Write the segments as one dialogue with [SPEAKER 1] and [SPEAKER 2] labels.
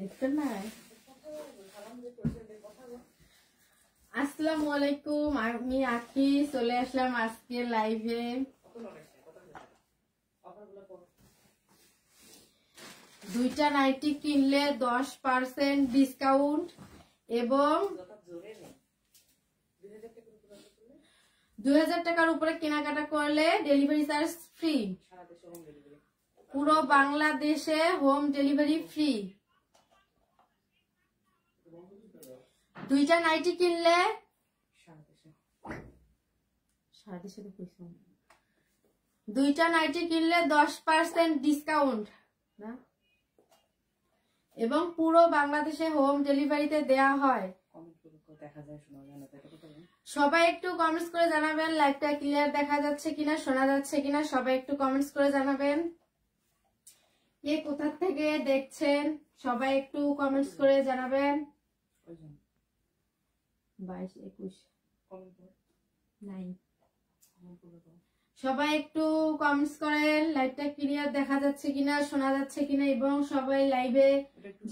[SPEAKER 1] দেখছেন না? আসসালামু আলাইকুম, আমি আখি চলে আসলাম আজকে লাইভে। দুইটা নাইটি কিনলে 10% ডিসকাউন্ট এবং 2000 টাকার উপরে কেনাকাটা করলে ডেলিভারি চার্জ ফ্রি। পুরো বাংলাদেশে হোম ডেলিভারি ফ্রি। দুইটা নাইটি কিনলে দুইটা নাইটি কিনলে 10% ডিসকাউন্ট না, এবং পুরো বাংলাদেশে হোম ডেলিভারিতে দেয়া হয়। সবাই একটু কমেন্টস করে জানাবেন লাইভটা ক্লিয়ার দেখা যাচ্ছে কিনা, শোনা যাচ্ছে কিনা। সবাই একটু কমেন্টস করে জানাবেন কে কোথা থেকে দেখছেন। সবাই একটু কমেন্টস করে জানাবেন। 22 21 নাই, সবাই একটু কমেন্টস করেন লাইভটা ক্লিয়ার দেখা যাচ্ছে কিনা, শোনা যাচ্ছে কিনা, এবং সবাই লাইভে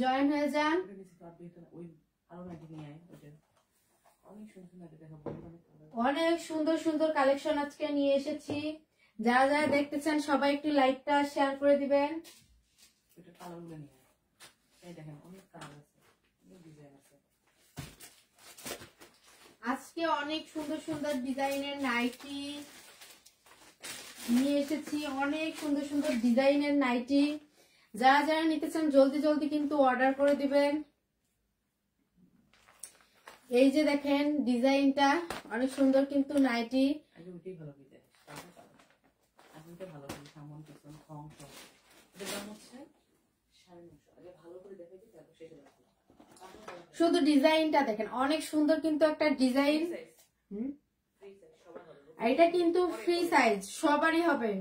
[SPEAKER 1] জয়েন হয়ে যান। অনেক সুন্দর সুন্দর কালেকশন আজকে নিয়ে এসেছি। যারা যারা দেখতেছেন সবাই একটু লাইভটা শেয়ার করে দিবেন। আজকে অনেক সুন্দর সুন্দর ডিজাইনের নাইটি নিয়ে এসেছি, অনেক সুন্দর সুন্দর ডিজাইনের নাইটি। যারা যারা নিতে চান জলদি জলদি কিন্তু অর্ডার করে দিবেন। এই যে দেখেন ডিজাইনটা অনেক সুন্দর কিন্তু নাইটি। শুধু ডিজাইনটা দেখেন অনেক সুন্দর কিন্তু একটা ডিজাইন। এটা কিন্তু ফ্রি সাইজ, সবারই হবে।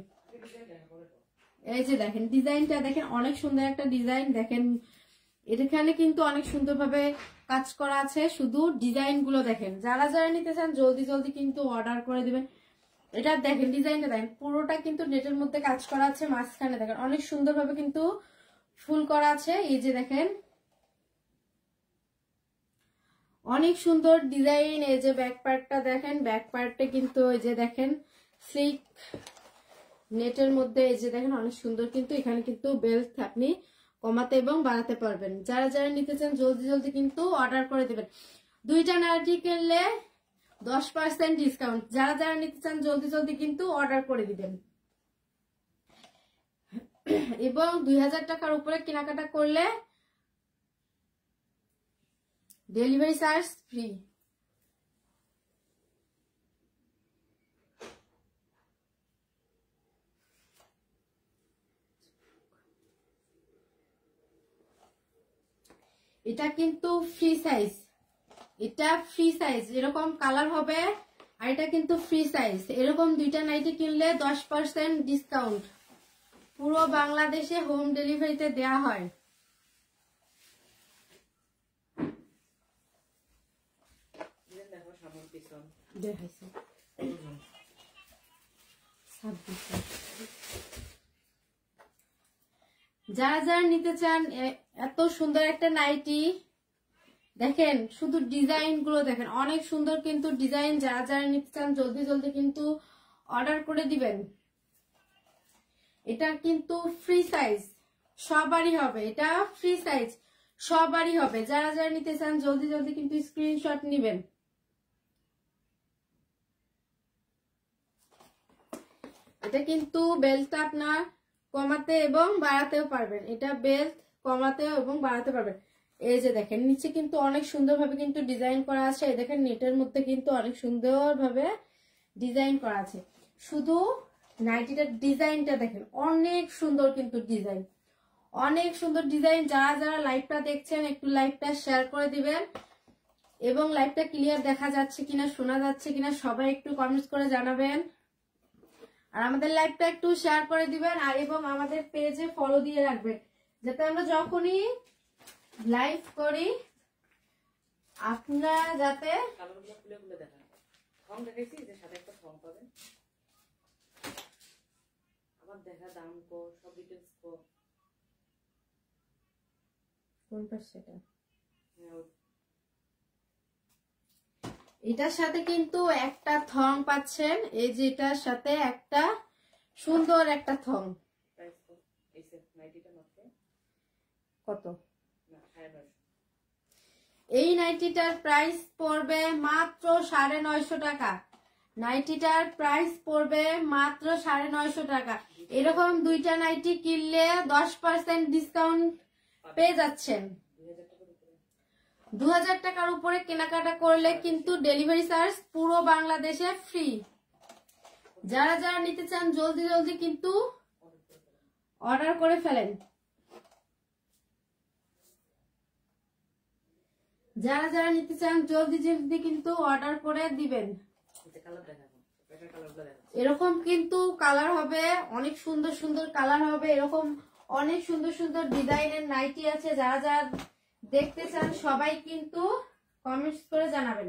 [SPEAKER 1] এই যে দেখেন ডিজাইনটা দেখেন অনেক সুন্দর একটা ডিজাইন। দেখেন এখানে কিন্তু অনেক সুন্দরভাবে কাজ করা আছে। শুধু ডিজাইন গুলো দেখেন। যারা যারা নিতে চান জলদি জলদি কিন্তু অর্ডার করে দিবেন। এটা দেখেন ডিজাইনটা দেখেন পুরোটা কিন্তু নেটের মধ্যে কাজ করা আছে। মাঝখানে দেখেন অনেক সুন্দরভাবে কিন্তু ফুল করা আছে। এই যে দেখেন অনেক সুন্দর ডিজাইন। এই যে ব্যাক পার্টটা দেখেন, ব্যাক পার্টে কিন্তু এই যে দেখেন স্লিক নেটের মধ্যে এই যে দেখেন অনেক সুন্দর কিন্তু এখানে কিন্তু বেল্ট আপনি কমাতে এবং বাড়াতে পারবেন। যারা যারা নিতে চান জলদি জলদি কিন্তু অর্ডার করে দিবেন। দুইটা নাইটি কিনলে 10% ডিসকাউন্ট। যারা যারা নিতে চান জলদি জলদি কিন্তু অর্ডার করে দিবেন। এবং 2000 টাকার উপরে কেনাকাটা করলে ডেলিভারি চার্জ ফ্রি। এটা কিন্তু ফ্রি সাইজ, এটা ফ্রি সাইজ এরকম কালার হবে। আর এটা কিন্তু ফ্রি সাইজ। এরকম দুইটা নাইটি কিনলে 10% ডিসকাউন্ট। পুরো বাংলাদেশে হোম ডেলিভারিতে দেয়া হয়। যারা যারা নিতে চান এত সুন্দর একটা নাইটি দেখেন, শুধু ডিজাইন গুলো দেখেন অনেক সুন্দর কিন্তু ডিজাইন। যারা যারা নিতে চান জলদি জলদি কিন্তু অর্ডার করে দিবেন। এটা কিন্তু ফ্রি সাইজ, সবারই হবে। এটা ফ্রি সাইজ, সবারই হবে। যারা যারা নিতে চান জলদি জলদি কিন্তু স্ক্রিনশট নিবেন। এটা কিন্তু বেল্টটা আপনার কমাতে এবং বাড়াতেও পারবেন। এটা বেল্ট কমাতেও এবং বাড়াতে পারবেন। এই যে দেখেন নিচে কিন্তু অনেক সুন্দরভাবে কিন্তু ডিজাইন করা আছে। এই দেখেন নেটের মধ্যে কিন্তু অনেক সুন্দরভাবে ডিজাইন করা আছে। শুধু নাইটিটার ডিজাইনটা দেখেন অনেক সুন্দর কিন্তু ডিজাইন, অনেক সুন্দর ডিজাইন। যারা যারা লাইভটা দেখছেন একটু লাইভটা শেয়ার করে দিবেন এবং লাইভটা ক্লিয়ার দেখা যাচ্ছে কিনা, শোনা যাচ্ছে কিনা সবাই একটু কমেন্টস করে জানাবেন। আর আমাদের লাইভটা একটু শেয়ার করে দিবেন আর এবং আমাদের পেজে ফলো দিয়ে রাখবেন, যাতে আমরা যখনই লাইভ করি আপনারা যাতে কোন পাশে এটা? এটার সাথে কিন্তু একটা থং পাচ্ছেন, এই যে এটার সাথে একটা সুন্দর একটা থং। কত? এই নাইটিটার প্রাইস পড়বে মাত্র 950 টাকা। নাইটিটার প্রাইস পড়বে মাত্র 950 টাকা। এরকম দুইটা নাইটি কিনলে 10% ডিসকাউন্ট পেয়ে যাচ্ছেন। 2000 টাকার উপরে কেনাকাটা করলে কিন্তু ডেলিভারি চার্জ পুরো বাংলাদেশে ফ্রি। যারা যারা নিতে চান জলদি জলদি কিন্তু অর্ডার করে ফেলেন। যারা যারা নিতে চান জলদি জলদি কিন্তু অর্ডার করে দিবেন। এরকম কিন্তু কালার হবে, অনেক সুন্দর সুন্দর কালার হবে, এরকম অনেক সুন্দর সুন্দর ডিজাইনের নাইটি আছে। যারা যারা দেখতে চান সবাই কিন্তু কমেন্টস করে জানাবেন।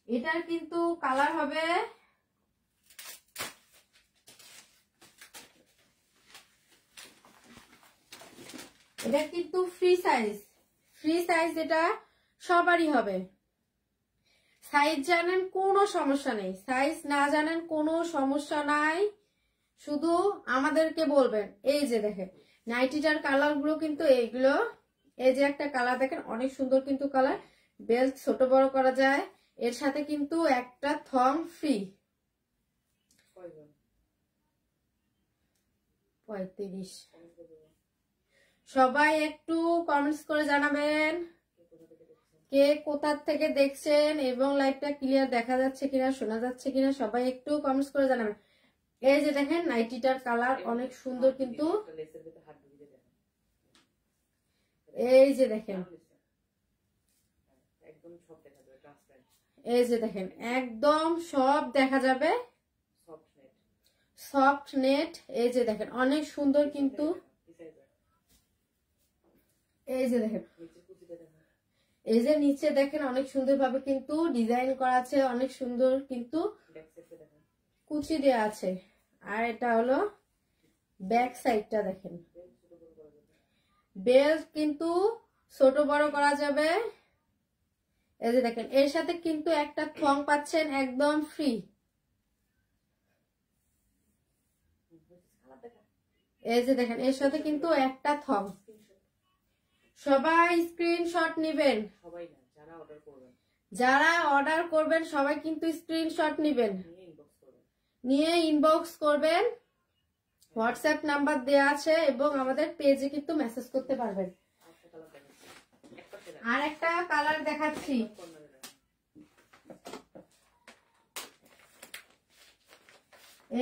[SPEAKER 1] এটার কিন্তু কালার হবে এটা কিন্তু ফ্রি সাইজ, এটা সবারই হবে। সাইজ জানেন কোনো সমস্যা নেই, সাইজ না জানেন কোনো সমস্যা নাই, শুধু আমাদেরকে বলবেন। এই যে দেখেন নাইটিটার কালার গুলো কিন্তু এইগুলো, এই যে একটা কালার দেখেন অনেক সুন্দর কিন্তু কালার, বেল্ট ছোট বড় করা যায়। এর সাথে কিন্তু একটা থং ফ্রি। 35। সবাই একটু কমেন্টস করে জানাবেন কে কোথা থেকে দেখছেন এবং লাইভটা ক্লিয়ার দেখা যাচ্ছে কিনা, শোনা যাচ্ছে কিনা, সবাই একটু কমেন্টস করে জানাবেন। এই যে দেখেন নাইটিটার কালার অনেক সুন্দর কিন্তু, এই যে দেখেন, এই যে দেখেন একদম সব দেখা যাবে, সফট নেট। এই যে দেখেন অনেক সুন্দর কিন্তু, এই যে দেখেন, এই যে নিচে দেখেন অনেক সুন্দর ভাবে কিন্তু ডিজাইন করা আছে, অনেক সুন্দর কিন্তু কুচি দেওয়া আছে। আর এটা হলো ব্যাক সাইডটা দেখেন, বেল্ট কিন্তু ছোট বড় করা যাবে। এই যে দেখেন এর সাথে কিন্তু একটা থং পাচ্ছেন একদম ফ্রি। এই যে দেখেন এর সাথে কিন্তু একটা থং। সবাই স্ক্রিনশট নেবেন, যারা অর্ডার করবেন সবাই কিন্তু স্ক্রিনশট নেবেন, নিয়ে ইনবক্স করবেন। হোয়াটসঅ্যাপ নাম্বার দেওয়া আছে এবং আমাদের পেজে কিন্তু মেসেজ করতে পারবেন। আর একটা কালার দেখাচ্ছি,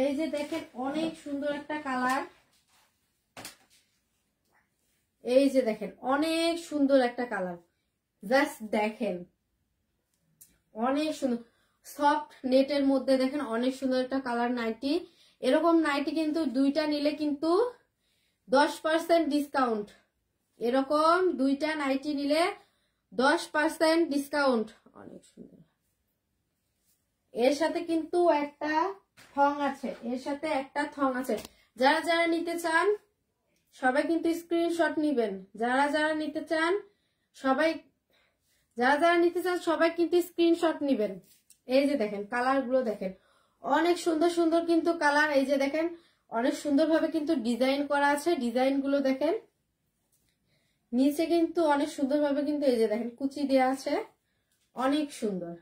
[SPEAKER 1] এই যে দেখেন অনেক সুন্দর একটা কালার, এই যে দেখেন অনেক সুন্দর একটা কালার, জাস্ট দেখেন অনেক সুন্দর সফট নেটের মধ্যে দেখেন অনেক সুন্দর একটা কালার নাইটি। এরকম নাইটি কিন্তু দুইটা নিলে কিন্তু 10% ডিসকাউন্ট। এরকম দুইটা নাইটি নিলে 10% ডিসকাউন্ট, অনেক সুন্দর। এর সাথে কিন্তু একটা থং আছে, এর সাথে একটা থং আছে। যারা যারা নিতে চান সবাই কিন্তু স্ক্রিনশট নিবেন, যারা যারা নিতে চান সবাই, যারা যারা নিতে চান সবাই কিন্তু স্ক্রিনশট নিবেন। এই যে দেখেন কালার গুলো দেখেন অনেক সুন্দর সুন্দর কিন্তু কালার। এই যে দেখেন অনেক সুন্দর ভাবে কিন্তু ডিজাইন করা আছে, ডিজাইন গুলো দেখেন নিচে কিন্তু অনেক সুন্দর ভাবে কিন্তু এই যে দেখেন কুচি দেওয়া আছে, অনেক সুন্দর।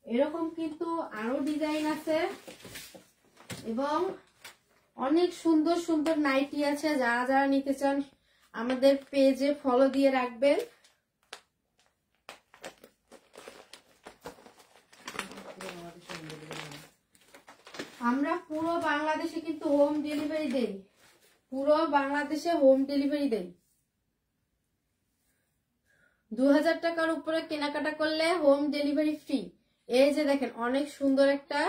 [SPEAKER 1] এরকম কিন্তু আরো ডিজাইন আছে এবং অনেক সুন্দর সুন্দর নাইটি আছে। যারা যারা নিতে চান আমাদের পেজে ফলো দিয়ে রাখবেন। আমরা পুরো বাংলাদেশে কিন্তু হোম ডেলিভারি দেই, পুরো বাংলাদেশে হোম ডেলিভারি দেই। 2000 টাকার উপরে কেনাকাটা করলে হোম ডেলিভারি ফ্রি। এই যে দেখেন অনেক সুন্দর একটা,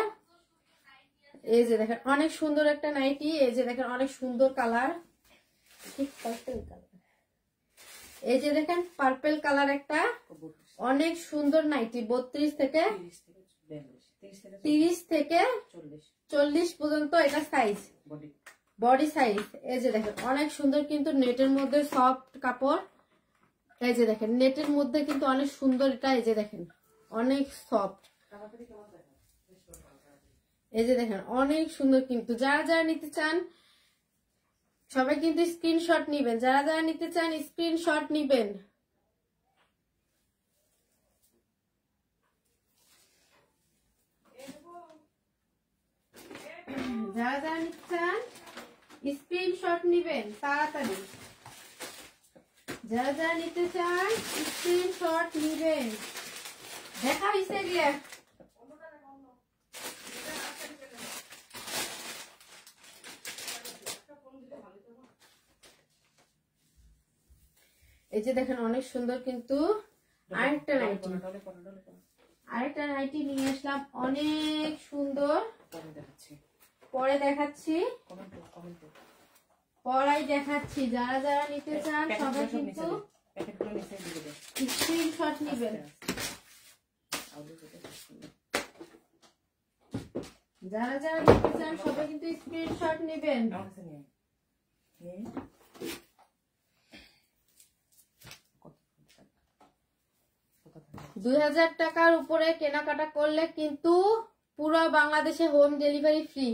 [SPEAKER 1] এই যে দেখেন অনেক সুন্দর একটা নাইটি, এই যে দেখেন অনেক সুন্দর কালার, ঠিক পার্পল কালার। এই যে দেখেন পার্পল কালার একটা অনেক সুন্দর নাইটি 32 থেকে 30 থেকে 40 পর্যন্ত এটা সাইজ, বডি সাইজ। এই যে দেখেন অনেক সুন্দর কিন্তু নেটের মধ্যে সফট কাপড়। এই যে দেখেন নেটের মধ্যে কিন্তু অনেক সুন্দর এটা। এই যে দেখেন অনেক সফট। এই যে দেখেন অনেক সুন্দর কিন্তু। যারা যারা নিতে চান সবাই কিন্তু স্ক্রিনশট নিবেন, যারা যারা নিতে চান স্ক্রিনশট নিবেন। যারা যারা নিতে চান স্ক্রিনশট নিবেন তাড়াতাড়ি, যারা যারা নিতে চান স্ক্রিনশট নিবেন। দেখা হয়েছে গিয়ে এই যে দেখেন অনেক সুন্দর কিন্তু আরেকটা নাইটি নিয়ে আসলাম অনেক সুন্দর। পরে দেখাচ্ছি, পরাই দেখাচ্ছি। যারা যারা নিতে চান সবাই কিন্তু স্ক্রিনশট নেবেন। যারা যারা নিতে চান সবাই কিন্তু স্ক্রিনশট নেবেন। 2000 টাকার উপরে কেনাকাটা করলে কিন্তু পুরো বাংলাদেশে হোম ডেলিভারি ফ্রি।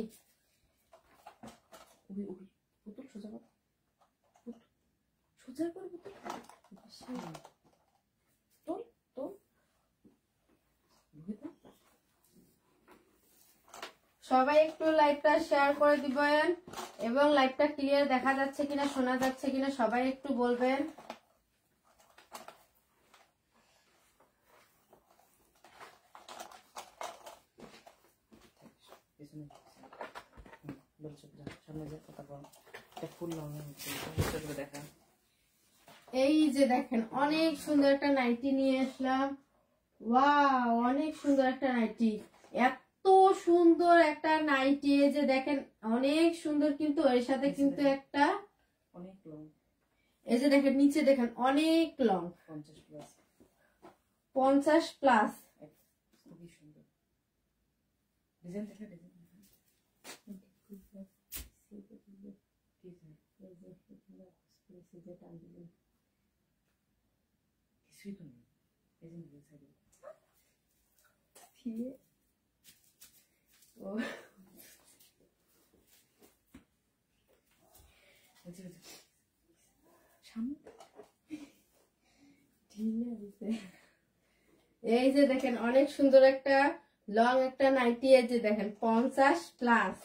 [SPEAKER 1] সবাই একটু লাইভটা শেয়ার করে দিবেন এবং লাইভটা ক্লিয়ার দেখা যাচ্ছে কিনা শোনা যাচ্ছে কিনা সবাই একটু বলবেন। এই যে দেখেন অনেক সুন্দর একটা নাইটি নিয়ে আসলাম। ওয়াও অনেক সুন্দর একটা নাইটি, এত সুন্দর একটা নাইটি। এই যে দেখেন অনেক সুন্দর কিন্তু এর সাথে কিন্তু একটা অনেক লং। এই যে দেখেন নিচে দেখেন অনেক লং 50 প্লাস। খুবই সুন্দর ডিজাইন। দেখেন কিছুই তো নেই। এই যে দেখেন অনেক সুন্দর একটা লং একটা নাইটি। এই যে দেখেন 50 প্লাস।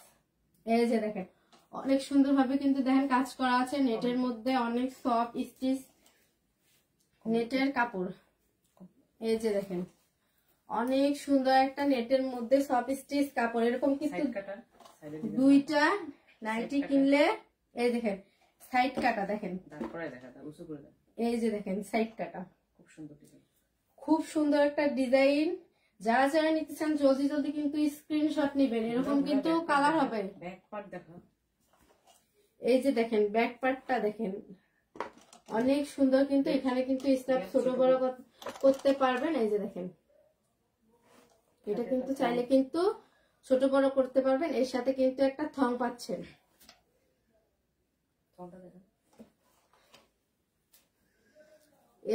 [SPEAKER 1] এই যে দেখেন অনেক সুন্দর ভাবে কিন্তু দেখেন কাজ করা আছে নেটের মধ্যে, অনেক সফট স্টিচ নেটের কাপড়। এই যে দেখেন অনেক সুন্দর একটা নেটের মধ্যে সফট স্টিচ কাপড়। এরকম কিন্তু দুইটা নাইটি কিনলে এই দেখেন সাইড কাটা দেখেন, এই যে দেখেন সাইড কাটা খুব সুন্দর ডিজাইন, খুব সুন্দর একটা ডিজাইন। যারা যারা নিতে চান জলদি জলদি কিন্তু স্ক্রিনশট নেবেন। এরকম কিন্তু কালার হবে। ব্যাক পার্ট দেখো, এই যে দেখেন ব্যাক পার্টটা দেখেন অনেক সুন্দর কিন্তু। এখানে কিন্তু স্ন্যাপ ছোট বড় করতে পারবেন। এই যে দেখেন এটা কিন্তু চাইলে কিন্তু ছোট বড় করতে পারবেন। এর সাথে কিন্তু একটা থং পাচ্ছেন।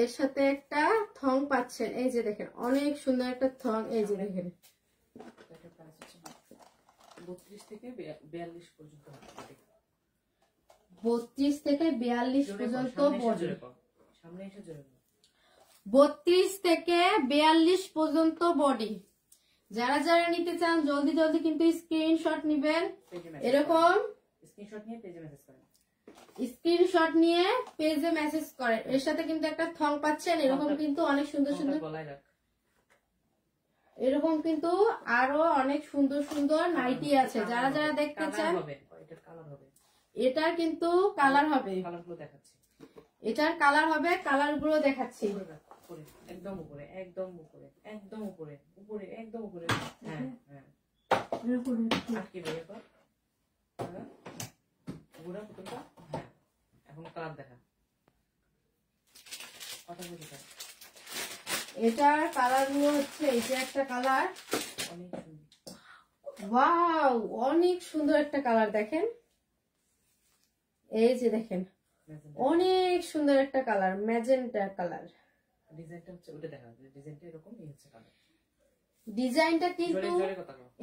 [SPEAKER 1] এর সাথে একটা থং পাচ্ছেন। এই যে দেখেন অনেক সুন্দর একটা থং। এই যে দেখেন 32 থেকে 42 পর্যন্ত, 32 থেকে 42 পর্যন্ত বডি, 32 থেকে 42 পর্যন্ত বডি। যারা যারা নিতে চান জলদি জলদি কিন্তু স্ক্রিনশট নেবেন। এরকম স্ক্রিনশট নিয়ে পেজে মেসেজ করেন। এর সাথে কিন্তু একটা থং পাচ্ছেন। এরকম কিন্তু অনেক সুন্দর সুন্দর, এরকম কিন্তু আরো অনেক সুন্দর সুন্দর নাইটি আছে। যারা যারা দেখতে চান এটার কিন্তু কালার হবে, এটার কালার হবে, কালার গুলো দেখাচ্ছি। একদম উপরে, একদম উপরে, একদম উপরে, উপরে একদম উপরে। হ্যাঁ হ্যাঁ এখন কালার দেখা। এটার কালার গুলো হচ্ছে এই যে একটা কালার, ওয়াও অনেক সুন্দর একটা কালার দেখেন, এই যে দেখেন অনেক সুন্দর একটা কালার, ম্যাজেন্টা কালার।
[SPEAKER 2] ডিজাইনটা হচ্ছে ওটা দেখা যায়, ডিজাইনটা এরকম এই হচ্ছে কালার,
[SPEAKER 1] ডিজাইনটা কিন্তু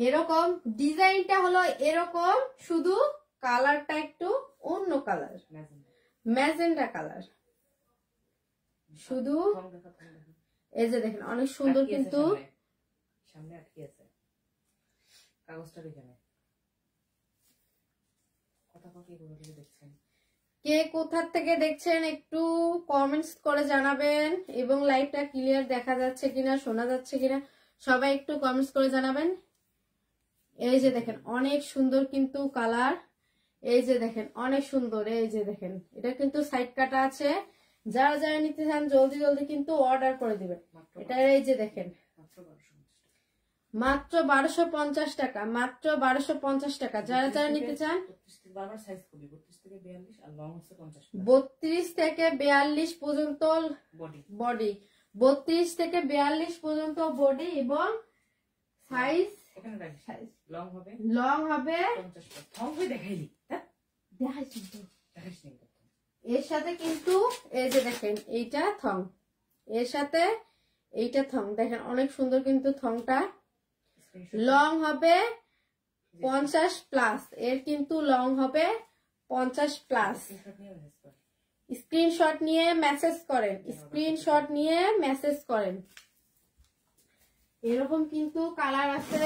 [SPEAKER 1] এরকম, ডিজাইনটা হলো এরকম, শুধু কালারটা একটু অন্য কালার, ম্যাজেন্টা কালার শুধু। এই যে দেখেন অনেক সুন্দর কিন্তু,
[SPEAKER 2] সামনে আটকে আছে কাগজটার এখানে। কথা কি করে দেখছেন,
[SPEAKER 1] কে কোথা থেকে দেখছেন একটু কমেন্টস করে জানাবেন, এবং লাইভটা ক্লিয়ার দেখা যাচ্ছে কিনা, শোনা যাচ্ছে কিনা সবাই একটু কমেন্টস করে জানাবেন। এই যে দেখেন অনেক সুন্দর কিন্তু কালার, এই যে দেখেন অনেক সুন্দর, এই যে দেখেন এটা কিন্তু সাইড কাটা আছে, যারা যারা নিতে চান জলদি জলদি কিন্তু অর্ডার করে দিবেন। এটা এই যে দেখেন মাত্র 1250 টাকা, মাত্র 1250 টাকা। যারা যারা নিতে চান 32 থেকে 42 পর্যন্ত বডি, 32 থেকে 42 পর্যন্ত বডি, এবং সাইজ লং হবে এর সাথে কিন্তু এই যে দেখেন এইটা থং, এর সাথে এইটা থং দেখেন অনেক সুন্দর কিন্তু থংটা। লং হবে 50 প্লাস, এর কিন্তু লং হবে 50 প্লাস। স্ক্রিনশট নিয়ে মেসেজ করেন, স্ক্রিনশট নিয়ে মেসেজ করেন। এরকম কিন্তু কালার আছে,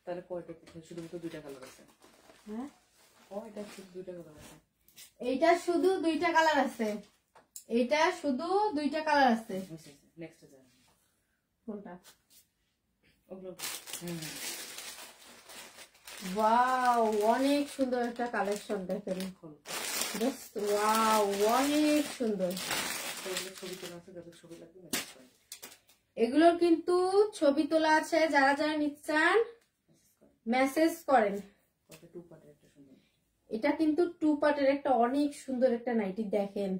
[SPEAKER 2] তাহলে কয়টা শুধুমাত্র 2টা কালার আছে? হ্যাঁ এটা শুধু 2টা কালার আছে,
[SPEAKER 1] এইটা শুধু 2টা কালার আছে, এইটা শুধু 2টা কালার আছে।
[SPEAKER 2] নেক্সট যান
[SPEAKER 1] কোনটা?
[SPEAKER 2] ওগুলো
[SPEAKER 1] ওয়াও অনেক সুন্দর একটা কালেকশন দেখেন, জাস্ট ওয়াও অনেক সুন্দর।
[SPEAKER 2] ছবি তোলা আছে, যাদের ছবি লাগবে মেসেজ করেন।
[SPEAKER 1] এগুলোর কিন্তু ছবি তোলা আছে, যারা যারা নিতে চান মেসেজ করেন। এটা কিন্তু 2 পার্টের একটা অনেক সুন্দর একটা নাইটি দেখেন,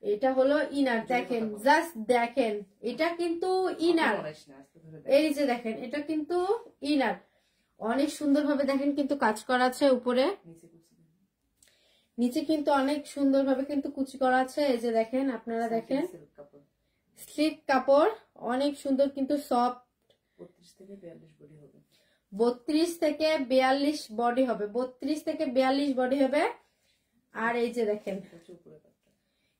[SPEAKER 1] এটা হলো ইনার দেখেন, জাস্ট দেখেন এটা কিন্তু ইনার, এই যে দেখেন এটা কিন্তু ইনার, অনেক সুন্দর ভাবে দেখেন কিন্তু কাজ করা আছে উপরে, নিচে কিন্তু অনেক সুন্দর ভাবে কিন্তু কুচি করা আছে। এই যে দেখেন আপনারা দেখেন স্লিপ কাপড় অনেক সুন্দর কিন্তু সফট,
[SPEAKER 2] 32 থেকে 42 বডি হবে,
[SPEAKER 1] 32 থেকে 42 বডি হবে, 32 থেকে 42 বডি হবে। আর এই যে দেখেন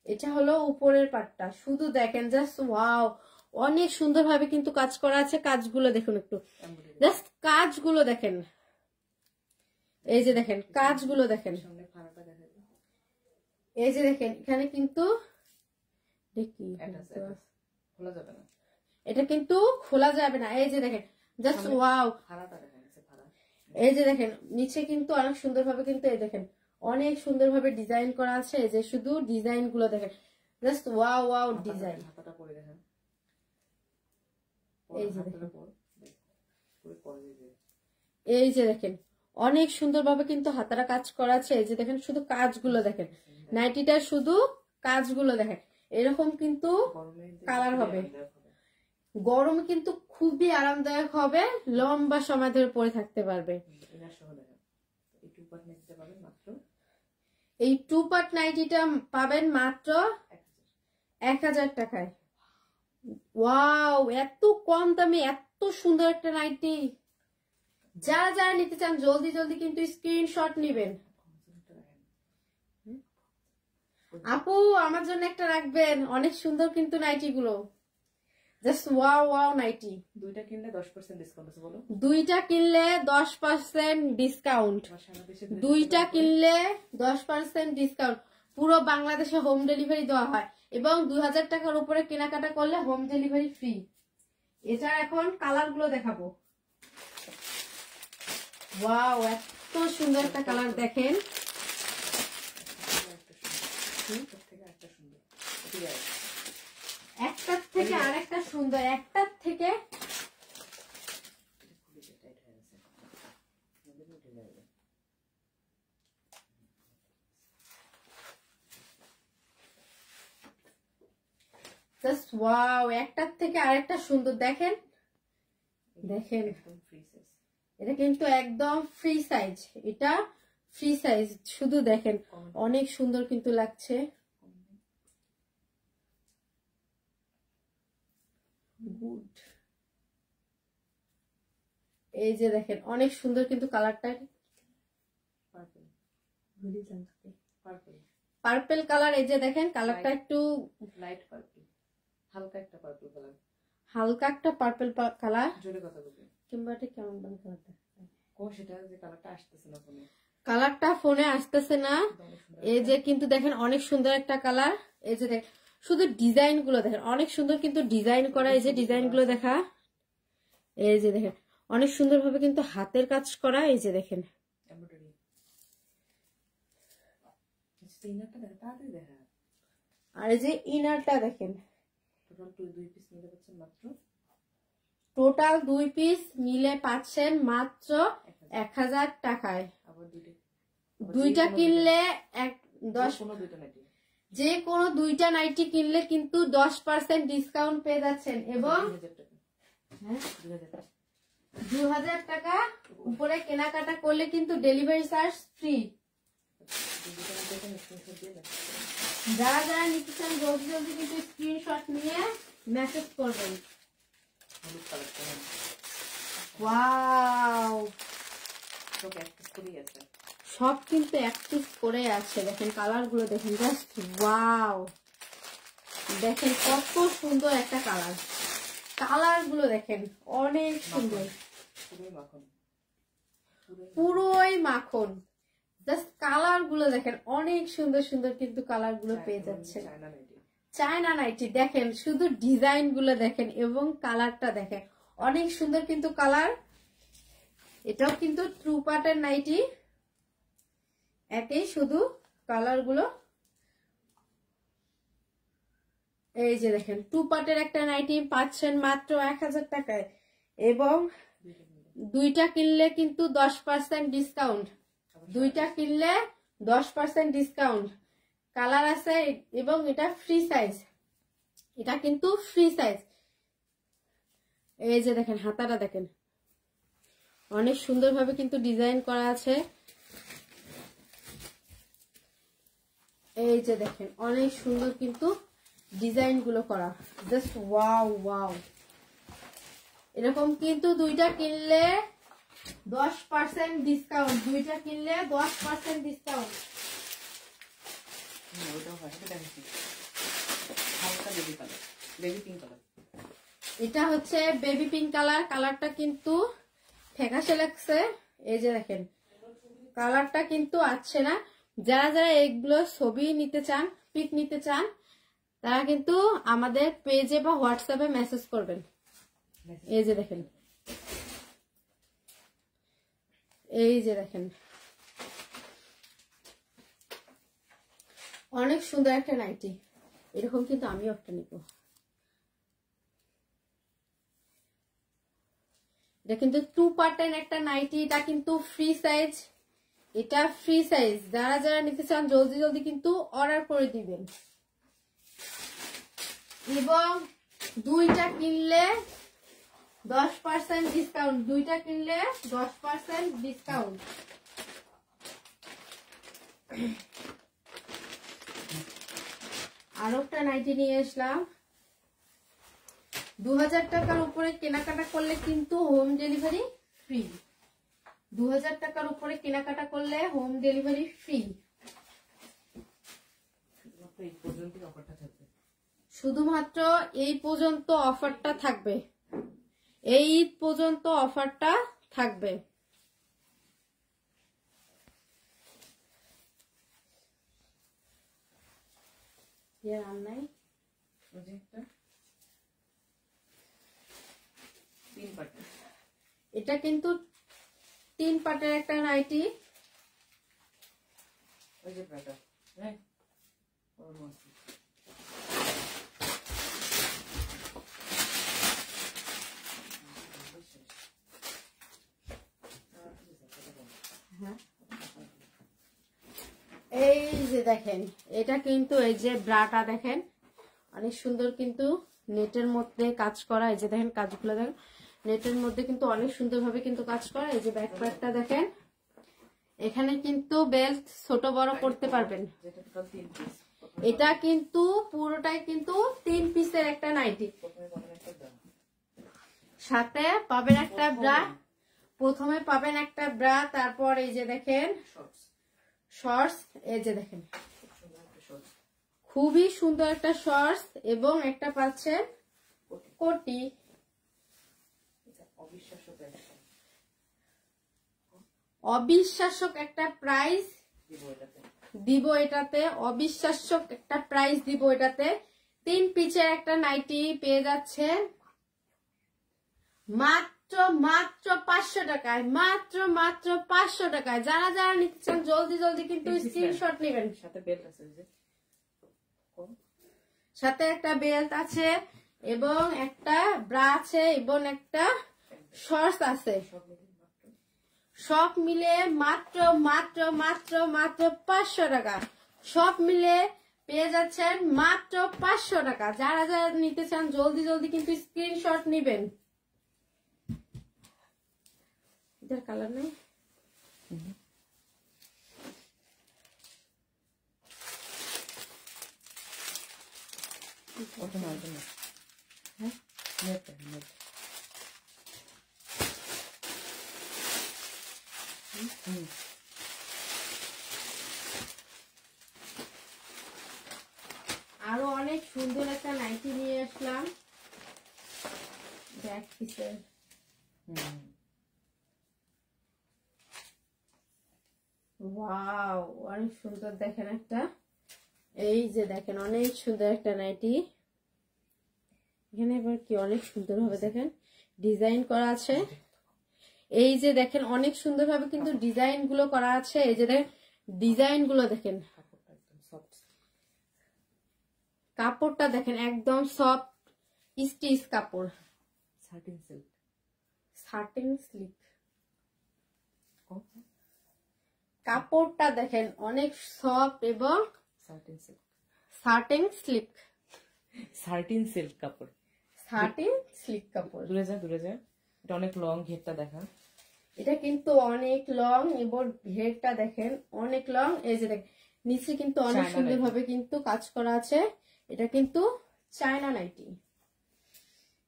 [SPEAKER 1] এটা হলো উপরের পাটটা, শুধু দেখেন জাস্ট ওয়াও অনেক সুন্দর ভাবে কিন্তু কাজ করা আছে। কাজগুলো দেখুন একটু, জাস্ট কাজগুলো দেখেন, এই যে দেখেন কাজগুলো দেখেন, এই যে দেখেন এখানে কিন্তু এটা কিন্তু খোলা যাবে না, এই যে দেখেন জাস্ট ওয়াও, এই যে দেখেন নিচে কিন্তু অনেক সুন্দর ভাবে কিন্তু এই দেখেন অনেক সুন্দর ভাবে ডিজাইন করা আছে, এই যে শুধু ডিজাইন গুলো দেখেন জাস্ট ওয়াও ওয়াও ডিজাইন। এই যে দেখেন অনেক সুন্দর ভাবে কিন্তু হাতারা কাজ করা আছে, এই যে দেখেন শুধু কাজগুলো দেখেন, নাইটিটা শুধু কাজগুলো দেখেন, এরকম কিন্তু কালার হবে, গরমে কিন্তু খুবই আরামদায়ক হবে, লম্বা সময় ধরে পরে থাকতে পারবে। এই 2 পার্ট নাইটিটা পাবেন মাত্র 1000 টাকায়। ওয়াও এত কম দামে এত সুন্দর একটা নাইটি, যারা যারা নিতে চান জলদি জলদি কিন্তু স্ক্রিনশট নেবেন। আপু আমার জন্য একটা রাখবেন, অনেক সুন্দর কিন্তু নাইটি গুলো, জাস্ট ওয়াও ওয়াও নাইটি।
[SPEAKER 2] 2টা কিনলে 10% ডিসকাউন্ট আছে, বলো
[SPEAKER 1] 2টা কিনলে 10% ডিসকাউন্ট, 2টা কিনলে 10% ডিসকাউন্ট, পুরো বাংলাদেশে হোম ডেলিভারি দেওয়া হয়, এবং 2000 টাকার উপরে কেনাকাটা করলে হোম ডেলিভারি ফ্রি। এটা এখন কালার গুলো দেখাবো, ওয়াও এত সুন্দর একটা কালার দেখেন,
[SPEAKER 2] থেকে একটা সুন্দর, এটি আর
[SPEAKER 1] একটার থেকে আরেকটা সুন্দর, একটার থেকে
[SPEAKER 2] খুলে যে টাইট হয়ে গেছে, আমাদের উঠে যাবে।
[SPEAKER 1] জাস্ট ওয়াও, একটার থেকে আরেকটা সুন্দর। দেখেন দেখেন,
[SPEAKER 2] একদম ফ্রি সাইজ,
[SPEAKER 1] এটা কিন্তু একদম ফ্রি সাইজ, এটা ফ্রি সাইজ। শুধু দেখেন অনেক সুন্দর কিন্তু লাগছে। গুড, এই যে দেখেন অনেক সুন্দর কিন্তু কালারটা,
[SPEAKER 2] পার্পল
[SPEAKER 1] পার্পল কালার। এই যে দেখেন কালারটা একটু
[SPEAKER 2] লাইট পার্পল, হালকা একটা পার্পল কালার,
[SPEAKER 1] হালকা একটা পার্পল কালার।
[SPEAKER 2] জোরে কথা বলবে
[SPEAKER 1] কিংবা এটা কেমন মানে কালারটা,
[SPEAKER 2] ও সেটা যে কালারটা আসতেছে না ফোনে,
[SPEAKER 1] কালারটা ফোনে আসতেছে না। এই যে কিন্তু দেখেন অনেক সুন্দর একটা কালার। এই যে দেখেন শুধু ডিজাইন গুলো দেখেন অনেক সুন্দর কিন্তু ডিজাইন করা। এই যে ডিজাইন গুলো দেখা, এই যে দেখেন অনেক সুন্দর ভাবে কিন্তু হাতের কাজ করা। এই যে দেখেন
[SPEAKER 2] এমব্রয়ডারি, সিনারটা দেখা তাড়াতাড়ি দেখা।
[SPEAKER 1] আর এই যে ইনারটা দেখেন,
[SPEAKER 2] টোটাল 2 পিস নিতে পারছেন মাত্র,
[SPEAKER 1] টোটাল 2 পিস মিলে পাচ্ছেন মাত্র 1000 টাকায়।
[SPEAKER 2] আবার
[SPEAKER 1] দুইটা কিনলে 10,
[SPEAKER 2] কোনো দুইটা নাইটি,
[SPEAKER 1] যে কোনো দুইটা নাইটি কিনলে কিন্তু 10% ডিসকাউন্ট পেয়ে যাচ্ছেন এবং
[SPEAKER 2] 2000 টাকা, 2000 টাকা
[SPEAKER 1] 2000 টাকা উপরে কেনাকাটা করলে কিন্তু ডেলিভারি চার্জ ফ্রি। যারা যারা নিতে চান জলদি জলদি কিন্তু স্ক্রিনশট নিয়ে মেসেজ করবেন।
[SPEAKER 2] হলুদ কালারটা
[SPEAKER 1] ওয়াও,
[SPEAKER 2] সব এক পিস করেই আছে,
[SPEAKER 1] সব কিন্তু এক পিস করে আছে। দেখেন কালার গুলো দেখেন, জাস্ট ওয়াও, দেখেন কত সুন্দর একটা কালার। কালার গুলো দেখেন অনেক সুন্দর,
[SPEAKER 2] পুরোই মাখন,
[SPEAKER 1] পুরোই মাখন। জাস্ট কালার গুলো দেখেন অনেক সুন্দর সুন্দর কিন্তু কালার গুলো পেয়ে যাচ্ছে।
[SPEAKER 2] চায়না নাইটি,
[SPEAKER 1] চায়না নাইটি দেখেন, শুধু ডিজাইন গুলো দেখেন এবং কালারটা দেখেন অনেক সুন্দর কিন্তু কালার। এটাও কিন্তু ট্রু পার্টের নাইটি, একই শুধু কালার গুলো। এই যে দেখেন 2 পার্টের একটা নাইটি পাচ্ছেন মাত্র 1000 টাকায় এবং দুইটা কিনলে কিন্তু 10% ডিসকাউন্ট, দুইটা কিনলে 10% ডিসকাউন্ট। কালার আছে এবং এটা ফ্রি সাইজ, এটা কিন্তু ফ্রি সাইজ। এই যে দেখেন হাতাটা দেখেন অনেক সুন্দরভাবে কিন্তু ডিজাইন করা আছে। এই যে দেখেন অনেক সুন্দর কিন্তু ডিজাইন গুলো করা, জাস্ট ওয়াও ওয়াও। এরকম কিন্তু দুইটা কিনলে 10% ডিসকাউন্ট, দুইটা কিনলে 10% ডিসকাউন্ট।
[SPEAKER 2] ওটাও হয়, এটা দেখি হালকা baby colour, baby pink colour,
[SPEAKER 1] এটা হচ্ছে বেবি পিঙ্ক কালার। কালারটা কিন্তু ফ্যাকাশে লাগছে। এই যে দেখেন কালারটা কিন্তু আসছে না। যারা যারা এগুলো ছবি নিতে চান, পিক নিতে চান, তারা কিন্তু আমাদের পেজে বা হোয়াটসঅ্যাপে মেসেজ করবেন। এই যে দেখেন, এই যে দেখেন অনেক সুন্দর একটা নাইটি। এরকম কিন্তু আমিও একটা নিব। এটা কিন্তু 2 পার্টের একটা নাইটি, এটা কিন্তু ফ্রি সাইজ, এটা ফ্রি সাইজ। যারা যারা নিতে চান জলদি জলদি কিন্তু অর্ডার করে দিবেন এবং দুইটা কিনলে 10% ডিসকাউন্ট, দুইটা কিনলে 10% ডিসকাউন্ট। আরো একটা নাইটি নিয়ে আসলাম। 2000 টাকার উপরে কেনাকাটা করলে কিন্তু হোম ডেলিভারি ফ্রি, 2000 টাকার উপরে কেনাকাটা করলে হোম ডেলিভারি ফ্রি।
[SPEAKER 2] এই পর্যন্ত অফারটা থাকবে,
[SPEAKER 1] শুধুমাত্র এই পর্যন্ত অফারটা থাকবে, এই ঈদ পর্যন্ত অফারটা থাকবে। নাই এটা কিন্তু 3 পার্টের একটা নাইটি। এই যে দেখেন এটা কিন্তু এই যে ব্রাটা দেখেন অনেক সুন্দর কিন্তু নেটের মধ্যে কাজ করা। এই যে দেখেন কাজগুলো দেখেন নেটের মধ্যে কিন্তু অনেক সুন্দরভাবে কিন্তু কাজ করা। এই যে ব্যাকপ্যাকটা দেখেন এখানে কিন্তু বেল্ট ছোট বড় করতে পারবেন। এটা কিন্তু পুরোটাই কিন্তু 3 পিসের একটা নাইটি, সাথে পাবেন একটা ব্রা। প্রথমে পাবেন একটা ব্রা, তারপর এই যে দেখেন শর্টস। এই যে দেখেন খুবই সুন্দর একটা শর্টস এবং একটা পাচ্ছেন কোটি। অবিশ্বাস্য একটা প্রাইস দিব এটাতে, অবিশ্বাস্য একটা প্রাইস দিব এটাতে। 3 পিসের একটা নাইটি পেয়ে যাচ্ছে মাত্র মাত্র 500 টাকায়, মাত্র মাত্র 500 টাকায়। যারা যারা নিতে চান জলদি জলদি কিন্তু স্ক্রিনশট নেবেন। সাথে একটা বেল্ট আছে এবং একটা ব্রা আছে এবং একটা শর্টস আছে। সব মিলে মাত্র মাত্র মাত্র মাত্র 500 টাকা। সব মিলে পেয়ে যাচ্ছেন মাত্র 500 টাকা। যারা যারা নিতে চান জলদি জলদি কিন্তু স্ক্রিনশট নেবেন। এটার কালার নেই, আরো অনেক সুন্দর একটা নাইটি নিয়ে আসলাম ব্যাক পিসের। ওয়াও অনেক সুন্দর দেখেন একটা, এই যে দেখেন অনেক সুন্দর একটা নাইটি। এখানে এবার কি অনেক সুন্দর ভাবে দেখেন ডিজাইন করা আছে। এই যে দেখেন অনেক সুন্দর ভাবে কিন্তু ডিজাইন গুলো করা আছে। এই যে দেখেন ডিজাইন গুলো দেখেন, কাপড়টা দেখেন একদম সফট স্টিচ কাপড়, সাটিন স্লিক। কাপড়টা দেখেন অনেক সফট এবং সাটিন স্লিক,
[SPEAKER 2] সার্টিন সিল্ক কাপড়,
[SPEAKER 1] সাটিন স্লিক কাপড়।
[SPEAKER 2] দূরে যা দূরে যা, এটা অনেক লং, ঘেরটা দেখা।
[SPEAKER 1] এটা কিন্তু অনেক লং এবং ঘেরটা দেখেন অনেক লং। এই যে দেখেন নিচে কিন্তু অনেক সুন্দর ভাবে কিন্তু কাজ করা আছে। এটা কিন্তু চায়না নাইটি।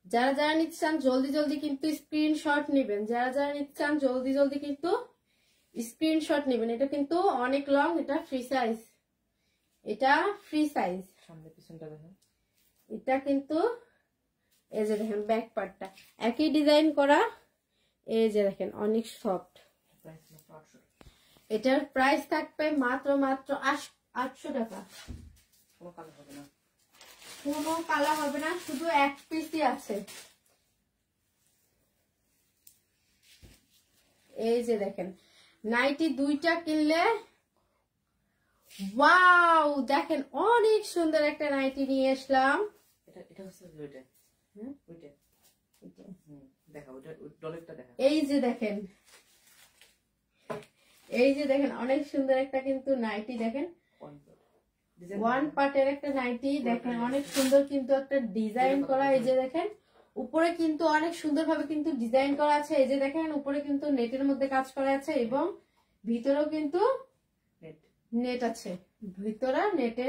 [SPEAKER 1] যারা যারা নিতে চান জলদি জলদি কিন্তু স্ক্রিনশট নেবেন। যারা যারা নিতে চান জলদি জলদি কিন্তু স্ক্রিনশট নেবেন। এটা কিন্তু অনেক লং, এটা ফ্রি সাইজ, এটা ফ্রি সাইজ।
[SPEAKER 2] সামনে পিছনটা দেখা।
[SPEAKER 1] এটা কিন্তু এই যে দেখেন ব্যাক পার্টটা একই ডিজাইন করা। এই যে দেখেন অনেক সফট। এটার প্রাইস থাকবে মাত্র মাত্র 800 টাকা।
[SPEAKER 2] কোনো কালার হবে না,
[SPEAKER 1] কোনো কালার হবে না, শুধু এক পিসই আছে। এই যে দেখেন নাইটি দুইটা কিনলে ওয়াও দেখেন অনেক সুন্দর একটা নাইটি নিয়ে আসলাম।
[SPEAKER 2] এটা হচ্ছে ওইটা, ওইটা দেখা, ওইটা ডলেরটা দেখা।
[SPEAKER 1] এই যে দেখেন, এই যে দেখেন অনেক সুন্দর একটা কিন্তু নাইটি দেখেন, ওয়ান পার্টের একটা নাইটি দেখেন অনেক সুন্দর কিন্তু একটা ডিজাইন করা। এই যে দেখেন উপরে কিন্তু অনেক সুন্দর ভাবে কিন্তু ডিজাইন করা আছে। এই যে দেখেন উপরে কিন্তু নেটের মধ্যে কাজ করা আছে এবং ভিতরেও কিন্তু নেট আছে, ভিতরে নেটে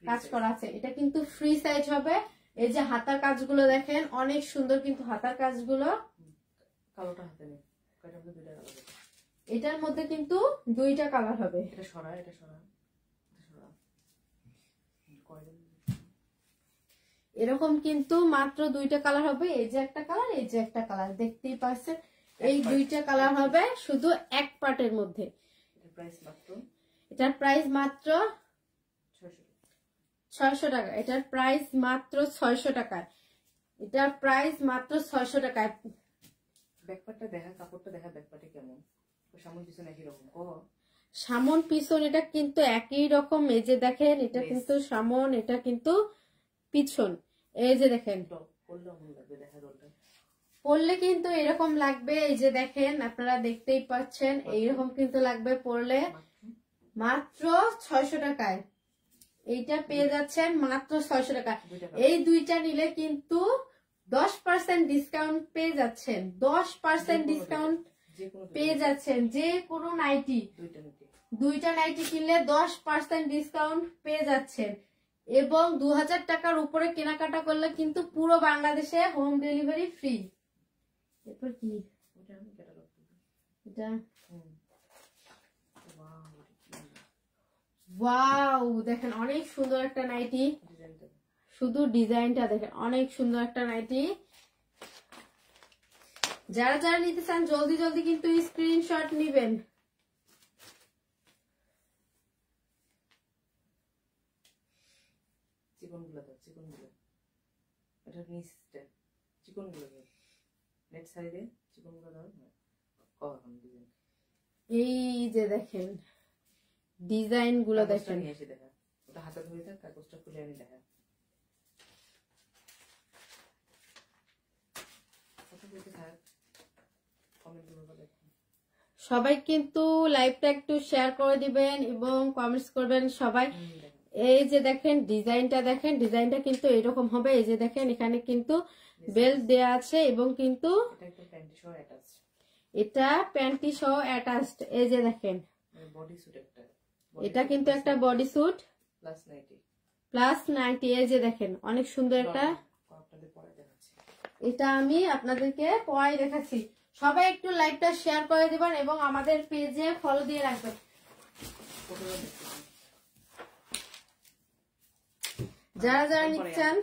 [SPEAKER 1] কাজ করা আছে। এটা কিন্তু ফ্রি সাইজ হবে। এই যে হাতার কাজগুলো দেখেন অনেক সুন্দর কিন্তু হাতার কাজগুলো।
[SPEAKER 2] কালোটা হাতে নেই, কয়টা হবে? দুইটা কালার।
[SPEAKER 1] এটার মধ্যে কিন্তু দুইটা কালার হবে।
[SPEAKER 2] এটা সরা, এটা সরা,
[SPEAKER 1] এরকম কিন্তু মাত্র দুইটা কালার হবে। এই যে একটা কালার, এই যে একটা কালার, দেখতেই পাচ্ছেন এই দুইটা কালার হবে শুধু এক পার্টের মধ্যে। এটার প্রাইস মাত্র 600 টাকা। এটার প্রাইস মাত্র 600 টাকা। এটার প্রাইস মাত্র 600 টাকায়।
[SPEAKER 2] ব্যাকপার্টটা দেখা, কাপড়টা দেখা, ব্যাকপার্টে কেমন? সামনে পিছনে একই রকম।
[SPEAKER 1] সামন পিছন এটা কিন্তু একই রকম। এই যে দেখেন এটা
[SPEAKER 2] Yes.
[SPEAKER 1] কিন্তু সামন, এটা কিন্তু পিছন। এই যে দেখেন
[SPEAKER 2] করলে অমন লাগবে, দেখা রোলটা
[SPEAKER 1] পরলে কিন্তু এরকম লাগবে। এই যে দেখেন আপনারা দেখতেই পাচ্ছেন এইরকম কিন্তু লাগবে পরলে। মাত্র 600 টাকায় এইটা পেয়ে যাচ্ছেন, মাত্র 600 টাকা। এই দুইটা নিলে কিন্তু 10% ডিসকাউন্ট পেয়ে যাচ্ছেন, 10% ডিসকাউন্ট পেয়ে যাচ্ছেন। যে কোনো নাইটি, দুইটা নাইটি কিনলে 10% ডিসকাউন্ট পেয়ে যাচ্ছেন। এবং 2000 টাকার উপরে কেনাকাটা করলে কিন্তু পুরো বাংলাদেশে হোম ডেলিভারি ফ্রি। এরপর কি এটা, ওয়াও দেখেন অনেক সুন্দর একটা নাইটি। শুধু ডিজাইনটা দেখেন, অনেক সুন্দর একটা নাইটি। যারা যারা নিতে চান জলদি জলদি কিন্তু স্ক্রিনশট নিবেন।
[SPEAKER 2] চিকনগুলো দাও, চিকনগুলো এটা নিচটা চিকনগুলো দাও, নেট সাইডে চিকনগুলো দাও। কখন ডিজাইন
[SPEAKER 1] এই যে দেখেন ডিজাইন গুলো দেখেন,
[SPEAKER 2] নিয়ে এসে দেখা, ওটা হাতে ধরে থাক, কাগজটা খুলে আমি দেখা। কথা বলতে থাক, কমেন্টগুলো দেখুন।
[SPEAKER 1] সবাই কিন্তু লাইভটা একটু শেয়ার করে দিবেন এবং কমেন্টস করবেন সবাই। এই যে দেখেন ডিজাইনটা দেখেন, ডিজাইনটা কিন্তু এরকম হবে। এই যে দেখেন এখানে কিন্তু বেল্ট দেয়া আছে এবং কিন্তু এটা প্যান্টি সহ অ্যাটাচড। এই যে দেখেন
[SPEAKER 2] বডি স্যুট একটা,
[SPEAKER 1] এটা কিন্তু একটা body suit
[SPEAKER 2] plus nightie,
[SPEAKER 1] plus nightie. এই যে দেখেন অনেক সুন্দর একটা, এটা আমি আপনাদেরকে পরে দেখাচ্ছি। সবাই একটু লাইভটা শেয়ার করে দিবেন এবং আমাদের পেজে ফলো দিয়ে রাখবেন। যারা যারা নিচ্ছেন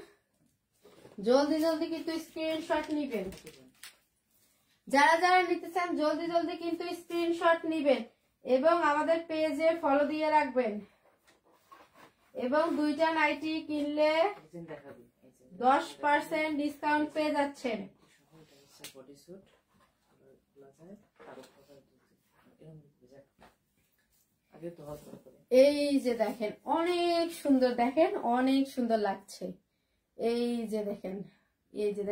[SPEAKER 1] জলদি জলদি কিন্তু স্ক্রিনশট নিবেন। যারা যারা নিতে চান জলদি জলদি কিন্তু স্ক্রিনশট নিবেন এবং আমাদের পেজে ফলো দিয়ে রাখবেন। এবং দুইটা নাইটি কিনলে 10% ডিসকাউন্ট পেয়ে যাচ্ছেন। এই যে দেখেন অনেক সুন্দর, দেখেন অনেক সুন্দর লাগছে। এই যে দেখেন, এই যে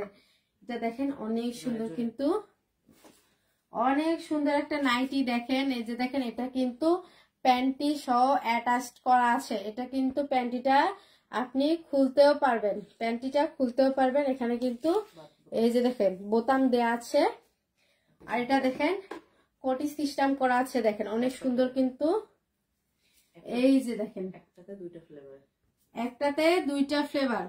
[SPEAKER 1] এটা দেখেন অনেক সুন্দর, কিন্তু অনেক সুন্দর একটা নাইটি দেখেন। এই যে দেখেন এটা কিন্তু প্যান্টি সহ অ্যাটাচড করা আছে। এটা কিন্তু প্যান্টিটা আপনি খুলতেও পারবেন, প্যান্টিটা খুলতেও পারবেন। এখানে কিন্তু এই যে দেখেন বোতাম দেয়া আছে। আর এটা দেখেন কোটি সিস্টেম করা আছে, দেখেন অনেক সুন্দর কিন্তু। এই যে দেখেন একটাতে দুইটা ফ্লেভার,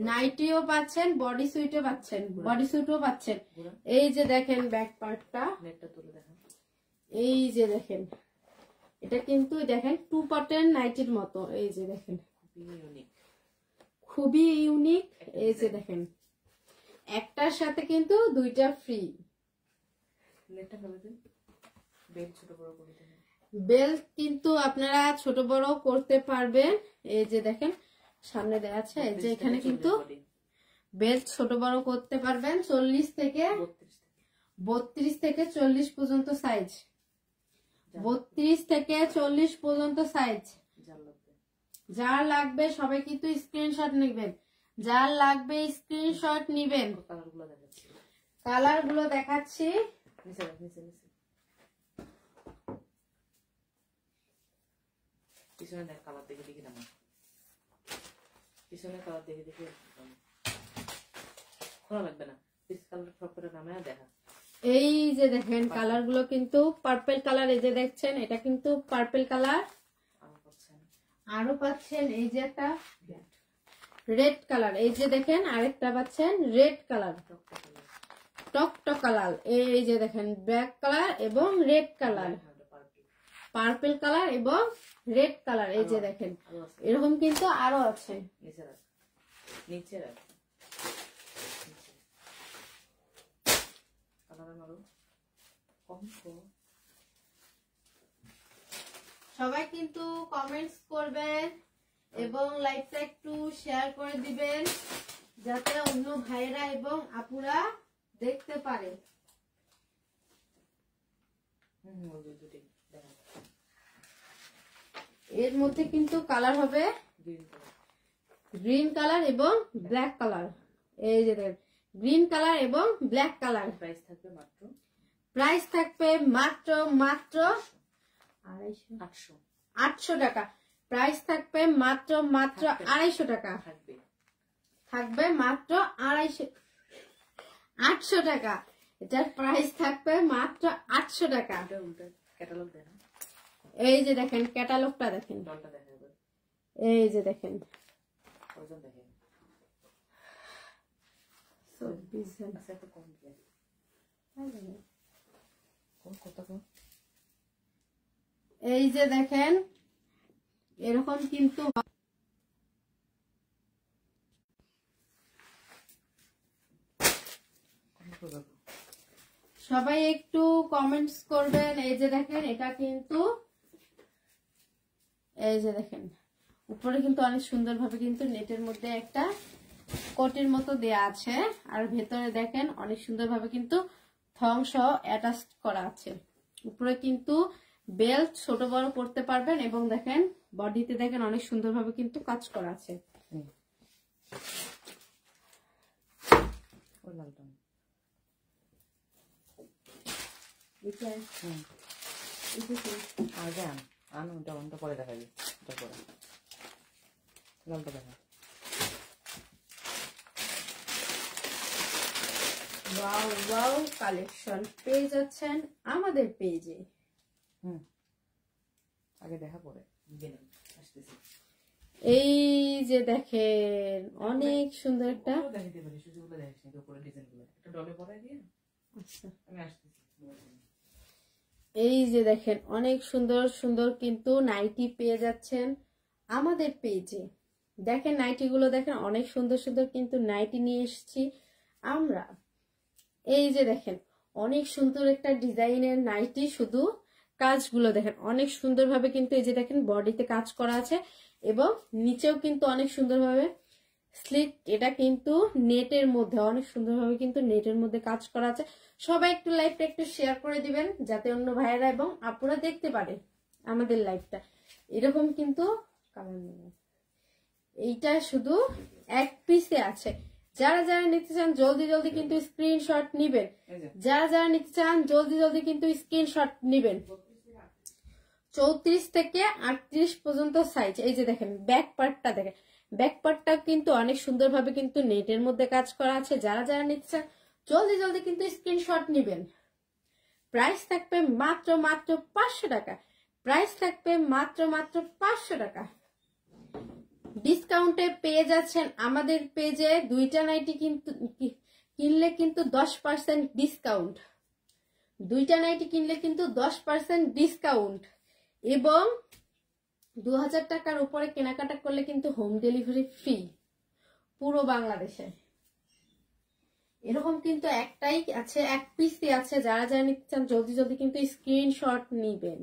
[SPEAKER 1] নাইটিও পাচ্ছেন, বডি সুইটও পাচ্ছেন, বডি সুইটও পাচ্ছেন। এই যে দেখেন ব্যাক পার্টটা, এই যে দেখেন এটা কিন্তু দেখেন 2 পার্টের নাইটির মতো। এই যে দেখেন খুবই ইউনিক। এই যে দেখেন একটার সাথে কিন্তু দুইটা ফ্রি। বেল্ট কিন্তু আপনারা ছোট বড় করতে পারবেন। এই যে দেখেন সামনে দেয়া আছে, এই যে এখানে কিন্তু বেল্ট ছোট বড় করতে পারবেন। 40 থেকে 32 থেকে 40 পর্যন্ত সাইজ, 32 থেকে 40 পর্যন্ত সাইজ। যার লাগবে সবাই কিন্তু স্ক্রিনশট নেবেন, যার লাগবে স্ক্রিনশট নিবেন। কালার গুলো দেখাচ্ছি।
[SPEAKER 2] পিছনে দেখ, কালার দেখে দেখি না, পিছনে কালার দেখে দেখে খোলা লাগবে না, পিস কালার সব করে নামে দেখা।
[SPEAKER 1] এই যে দেখেন কালার গুলো কিন্তু পার্পল কালার। এই যে দেখছেন এটা কিন্তু পার্পল কালার। আরো পাচ্ছেন এই যে একটা রেড কালার। এই যে দেখেন আরেকটা পাচ্ছেন রেড কালার, টকটক কালার। এই যে দেখেন ব্ল্যাক কালার এবং রেড কালার, পার্পল কালার এবং রেড কালার। এই যে দেখেন এরকম কিন্তু আরো আছে।
[SPEAKER 2] নিচে রাখ,
[SPEAKER 1] সবাই কিন্তু কমেন্টস করবেন এবং লাইভটা একটু শেয়ার করে দিবেন যাতে অন্য ভাইরা এবং আপুরা দেখতে পারে। এর মধ্যে কিন্তু কালার হবে গ্রিন কালার এবং ব্ল্যাক কালার। এই যে দেখেন গ্রিন কালার এবং ব্ল্যাক কালার।
[SPEAKER 2] প্রাইস থাকবে মাত্র
[SPEAKER 1] প্রাইস থাকবে মাত্র 800 টাকা। প্রাইস থাকবে মাত্র 250 টাকা। থাকবে মাত্র 800 টাকা। এটার প্রাইস থাকবে মাত্র 800 টাকা।
[SPEAKER 2] ক্যাটালগ দেন।
[SPEAKER 1] এই যে দেখেন ক্যাটালগটা দেখেন। এই যে দেখেন এই যে দেখেন এরকম কিন্তু সবাই একটু কমেন্টস করবেন। এই যে দেখেন এটা কিন্তু এই যে দেখেন উপরে কিন্তু অনেক সুন্দর ভাবে কিন্তু নেটের মধ্যে একটা কোটির মতো দেয়া আছে, আর ভেতরে দেখেন অনেক সুন্দর ভাবে কিন্তু থং সহ অ্যাটাচ করা আছে। উপরে কিন্তু বেল্ট ছোট বড় করতে পারবেন এবং দেখেন বডিতে দেখেন অনেক সুন্দর ভাবে কিন্তু কাজ করা আছে।
[SPEAKER 2] পরে দেখা যায় লালটা দেখা।
[SPEAKER 1] ওয়াও ওয়াও কালেকশন পেয়ে যাচ্ছেন আমাদের পেজে।
[SPEAKER 2] আগে দেখা পরে আসতেছি।
[SPEAKER 1] এই যে দেখেন অনেক সুন্দর একটা
[SPEAKER 2] দেখাতে পারি সুযোগগুলো দেখাচ্ছি উপরে ডিজাইনগুলো একটা ডলে পরাই দিয়ে।
[SPEAKER 1] আচ্ছা
[SPEAKER 2] আমি আসতেছি।
[SPEAKER 1] এই যে দেখেন অনেক সুন্দর সুন্দর কিন্তু নাইটি পেয়ে যাচ্ছেন আমাদের পেজে। দেখেন নাইটি গুলো দেখেন অনেক সুন্দর সুন্দর কিন্তু নাইটি নিয়ে এসেছি আমরা। এই যে দেখেন অনেক সুন্দর একটা ডিজাইনের নাইটি, শুধু কাজগুলো দেখেন অনেক সুন্দরভাবে কিন্তু এই যে দেখেন বডিতে কাজ করা আছে এবং নিচেও কিন্তু অনেক সুন্দরভাবে স্লিট। এটা কিন্তু নেটের মধ্যে অনেক সুন্দরভাবে কিন্তু নেটের মধ্যে কাজ করা আছে। সবাই একটু লাইভটা একটু শেয়ার করে দিবেন যাতে অন্য ভাইয়েরা এবং আপুরা দেখতে পারে আমাদের লাইভটা। এরকম কিন্তু কালার নেই, এইটা শুধু এক পিসে আছে। যারা যারা নিতে চান জলদি জলদি কিন্তু স্ক্রিনশট নিবেন। যারা যারা নিতে চান জলদি জলদি কিন্তু স্ক্রিনশট নিবেন। 34 থেকে 38 পর্যন্ত সাইজ। এই যে দেখেন ব্যাক পার্টটা দেখেন, ব্যাক পার্টটা কিন্তু অনেক সুন্দরভাবে কিন্তু নেটের মধ্যে কাজ করা আছে। যারা যারা নিতে চান জলদি জলদি কিন্তু স্ক্রিনশট নিবেন। প্রাইস থাকবে মাত্র 500 টাকা। প্রাইস থাকবে মাত্র 500 টাকা। ডিসকাউন্টে পেয়ে যাচ্ছেন আমাদের পেজে। দুইটা নাইটি কিন্তু কিনলে কিন্তু 10% ডিসকাউন্ট। দুইটা নাইটি কিনলে কিন্তু 10% ডিসকাউন্ট এবং 2000 টাকার উপরে কেনাকাটা করলে কিন্তু হোম ডেলিভারি ফ্রি পুরো বাংলাদেশে। এরকম কিন্তু একটাই আছে, এক পিসই আছে। যারা যারা নিতে চান জলদি জলদি কিন্তু স্ক্রিনশট নিবেন।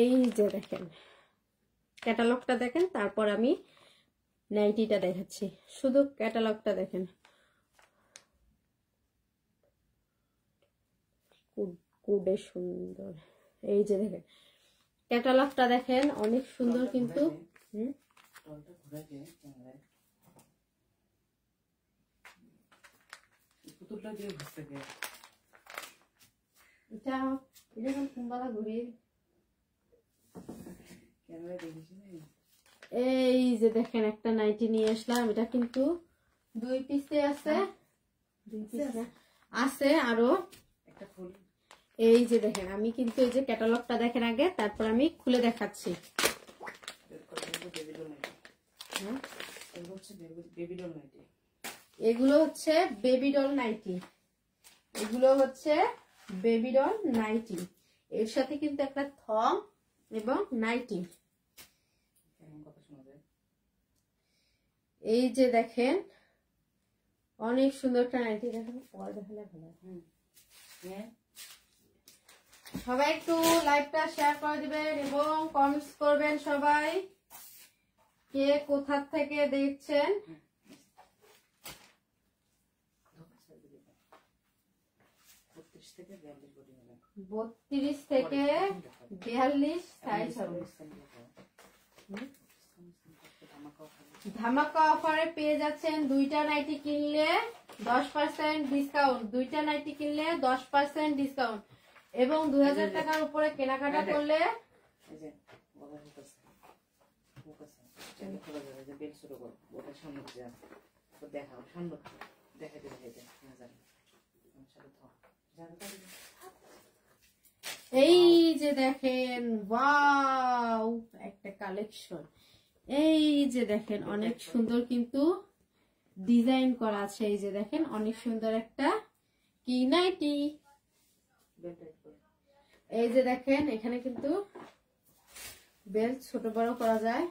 [SPEAKER 1] এই যে দেখেন ক্যাটালগটা দেখেন, তারপর আমি নাইটিটা দেখাচ্ছি। শুধু ক্যাটালগটা দেখেন, খুবই সুন্দর। এই যে দেখেন ক্যাটালগটা দেখেন অনেক সুন্দর কিন্তু। এটা এরকম কুম্বালা ঘুরি। এই যে দেখেন একটা নাইটি নিয়ে আসলাম। এটা কিন্তু 2 পিসে আছে, 2 পিস আছে আরো একটা ফুল। এই যে দেখেন আমি কিন্তু এই যে ক্যাটালগটা দেখেন আগে, তারপর আমি খুলে দেখাচ্ছি। এগুলো হচ্ছে বেবি ডল নাইটি। এগুলো হচ্ছে বেবি ডল নাইটি। এর সাথে কিন্তু একটা থং এবং নাইটি। এই যে দেখেন অনেক সুন্দর একটা নাইটি। দেখেন পরে দেখালে ভালো। সবাই একটু লাইভটা শেয়ার করে দিবেন এবং কমেন্টস করবেন সবাই। কে কোথা থেকে দেখছেন?
[SPEAKER 2] 32 থেকে 42 বডি হবে।
[SPEAKER 1] 32 থেকে 42 সাইজ হবে। ধামাকা অফারে পেয়ে যাচ্ছেন দুইটা নাইটি কিনলে 10% ডিসকাউন্ট, দুইটা নাইটি কিনলে 10% ডিসকাউন্ট এবং 2000 টাকার উপরে কেনাকাটা করলে
[SPEAKER 2] এই যে বলা হচ্ছে মুখ আছে এটা খোলা যাবে যে বেল শুরু করো ওটা সামনে যা তো দেখাও সামনে দেখাইতে দেখাইতে না জানি আমার সাথে থাও জায়গাটা
[SPEAKER 1] এই যে দেখেন ওয়াও একটা কালেকশন, এই যে দেখেন অনেক সুন্দর কিন্তু ডিজাইন করা আছে। এই যে দেখেন অনেক সুন্দর একটা কি নাইটি,
[SPEAKER 2] বেল টাইট করো।
[SPEAKER 1] এই যে দেখেন এখানে কিন্তু বেল্ট ছোট বড় করা যায়।